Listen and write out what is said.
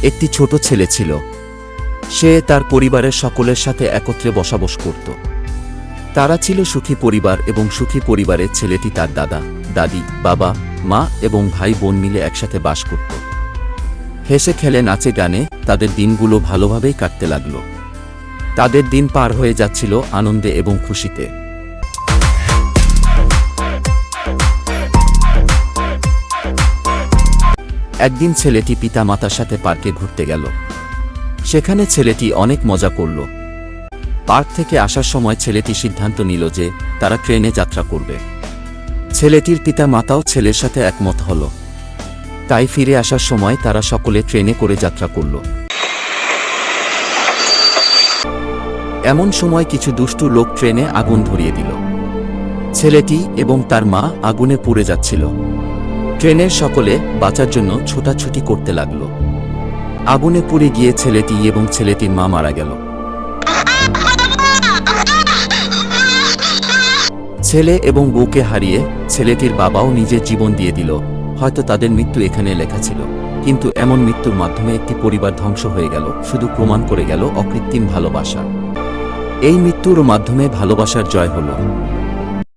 একটি ছোট ছেলে ছিল। সে তার পরিবারের সকলের সাথে একত্রে বসবাস করত। তারা ছিল সুখী পরিবার এবং সুখী পরিবারের ছেলেটি তার দাদা, দাদি, বাবা, মা এবং ভাই বোন মিলে একসাথে বাস করত। হেসে খেলে নাচে গানে তাদের দিনগুলো ভালোভাবেই কাটতে লাগল। তাদের দিন পার হয়ে যাচ্ছিল আনন্দে এবং খুশিতে। একদিন ছেলেটি পিতা মাতার সাথে পার্কে ঘুরতে গেল। সেখানে ছেলেটি অনেক মজা করল। পার্ক থেকে আসার সময় ছেলেটি সিদ্ধান্ত নিল যে তারা ট্রেনে যাত্রা করবে। ছেলেটির পিতা মাতাও ছেলের সাথে একমত হল। তাই ফিরে আসার সময় তারা সকলে ট্রেনে করে যাত্রা করল। এমন সময় কিছু দুষ্টু লোক ট্রেনে আগুন ধরিয়ে দিল। ছেলেটি এবং তার মা আগুনে পুড়ে যাচ্ছিল। ট্রেনের সকলে বাঁচার জন্য ছোটাছুটি করতে লাগল। আগুনে পুড়ে গিয়ে ছেলেটি এবং ছেলেটির মা মারা গেল। ছেলে এবং বউকে হারিয়ে ছেলেটির বাবাও নিজের জীবন দিয়ে দিল। হয়তো তাদের মৃত্যু এখানে লেখা ছিল, কিন্তু এমন মৃত্যুর মাধ্যমে একটি পরিবার ধ্বংস হয়ে গেল, শুধু প্রমাণ করে গেল অকৃত্রিম ভালোবাসা। এই মৃত্যুর মাধ্যমে ভালোবাসার জয় হলো।